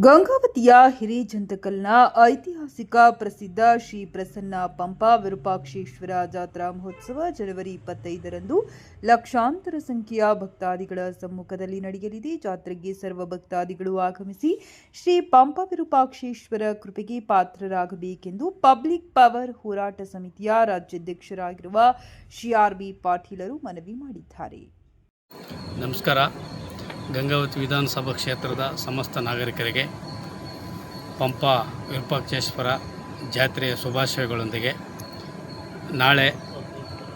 ಗಂಗಾವತಿಯ ಹಿರೇಜಂತಕಲ್ನ ಐತಿಹಾಸಿಕ ಪ್ರಸಿದ್ಧ ಶ್ರೀ ಪ್ರಸನ್ನ ಪಂಪ ವಿರೂಪಾಕ್ಷೇಶ್ವರ ಜಾತ್ರಾ ಮಹೋತ್ಸವ ಜನವರಿ 25ರಂದು ಲಕ್ಷಾಂತರ ಸಂಖ್ಯೆಯ ಭಕ್ತಾದಿಗಳ ಸಮ್ಮುಖದಲ್ಲಿ ನಡೆಯಲಿದೆ. ಜಾತ್ರೆಗೆ ಸರ್ವ ಭಕ್ತಾದಿಗಳು ಆಗಮಿಸಿ ಶ್ರೀ ಪಂಪ ವಿರೂಪಾಕ್ಷೇಶ್ವರ ಕೃಪೆಗೆ ಪಾತ್ರರಾಗಬೇಕೆಂದು ಪಬ್ಲಿಕ್ ಪವರ್ ಹೋರಾಟ ಸಮಿತಿಯ ರಾಜ್ಯಾಧ್ಯಕ್ಷರಾಗಿರುವ ಶ್ರೀ ಆರ್.ಬಿ. ಪಾಟೀಲರು ಮನವಿ ಮಾಡಿದ್ದಾರೆ. ನಮಸ್ಕಾರ. ಗಂಗಾವತಿ ವಿಧಾನಸಭಾ ಕ್ಷೇತ್ರದ ಸಮಸ್ತ ನಾಗರಿಕರಿಗೆ ಪಂಪ ವಿರೂಪಾಕ್ಷೇಶ್ವರ ಜಾತ್ರೆಯ ಶುಭಾಶಯಗಳೊಂದಿಗೆ ನಾಳೆ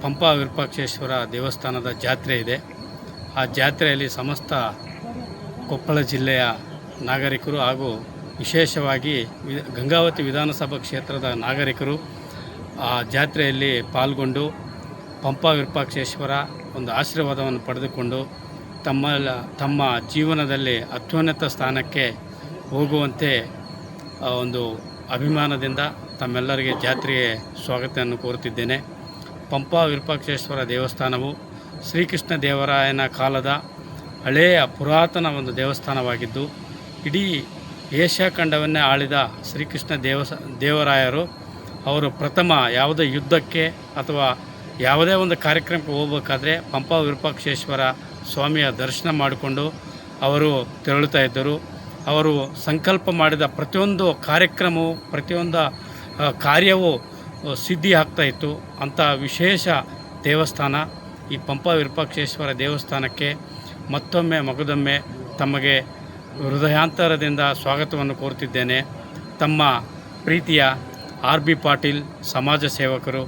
ಪಂಪ ವಿರೂಪಾಕ್ಷೇಶ್ವರ ದೇವಸ್ಥಾನದ ಜಾತ್ರೆ ಇದೆ. ಆ ಜಾತ್ರೆಯಲ್ಲಿ ಸಮಸ್ತ ಕೊಪ್ಪಳ ಜಿಲ್ಲೆಯ ನಾಗರಿಕರು ಹಾಗೂ ವಿಶೇಷವಾಗಿ ಗಂಗಾವತಿ ವಿಧಾನಸಭಾ ಕ್ಷೇತ್ರದ ನಾಗರಿಕರು ಆ ಜಾತ್ರೆಯಲ್ಲಿ ಪಾಲ್ಗೊಂಡು ಪಂಪ ವಿರೂಪಾಕ್ಷೇಶ್ವರ ಒಂದು ಆಶೀರ್ವಾದವನ್ನು ಪಡೆದುಕೊಂಡು ತಮ್ಮ ಜೀವನದಲ್ಲಿ ಅತ್ಯುನ್ನತ ಸ್ಥಾನಕ್ಕೆ ಹೋಗುವಂತೆ ಒಂದು ಅಭಿಮಾನದಿಂದ ತಮ್ಮೆಲ್ಲರಿಗೆ ಜಾತ್ರೆಗೆ ಸ್ವಾಗತವನ್ನು ಕೋರುತ್ತಿದ್ದೇನೆ. ಪಂಪ ವಿರೂಪಾಕ್ಷೇಶ್ವರ ದೇವಸ್ಥಾನವು ಶ್ರೀಕೃಷ್ಣ ದೇವರಾಯನ ಕಾಲದ ಹಳೆಯ ಪುರಾತನ ಒಂದು ದೇವಸ್ಥಾನವಾಗಿದ್ದು, ಇಡೀ ಏಷ್ಯಾ ಖಂಡವನ್ನೇ ಆಳಿದ ಶ್ರೀಕೃಷ್ಣ ದೇವರಾಯರು ಅವರು ಪ್ರಥಮ ಯಾವುದೇ ಯುದ್ಧಕ್ಕೆ ಅಥವಾ ಯಾವುದೇ ಒಂದು ಕಾರ್ಯಕ್ರಮಕ್ಕೆ ಹೋಗಬೇಕಾದ್ರೆ ಪಂಪ ವಿರೂಪಾಕ್ಷೇಶ್ವರ ಸ್ವಾಮಿಯ ದರ್ಶನ ಮಾಡಿಕೊಂಡು ಅವರು ತೆರಳುತ್ತಾ ಇದ್ದರು. ಅವರು ಸಂಕಲ್ಪ ಮಾಡಿದ ಪ್ರತಿಯೊಂದು ಕಾರ್ಯಕ್ರಮವು ಪ್ರತಿಯೊಂದು ಕಾರ್ಯವೂ ಸಿದ್ಧಿ ಆಗ್ತಾಯಿತ್ತು. ಅಂಥ ವಿಶೇಷ ದೇವಸ್ಥಾನ ಈ ಪಂಪ ವಿರೂಪಾಕ್ಷೇಶ್ವರ ದೇವಸ್ಥಾನಕ್ಕೆ ಮತ್ತೊಮ್ಮೆ ಮಗದೊಮ್ಮೆ ತಮಗೆ ಹೃದಯಾಂತರದಿಂದ ಸ್ವಾಗತವನ್ನು ಕೋರುತ್ತಿದ್ದೇನೆ. ತಮ್ಮ ಪ್ರೀತಿಯ ಆರ್.ಬಿ. ಪಾಟೀಲ್, ಸಮಾಜ ಸೇವಕರು,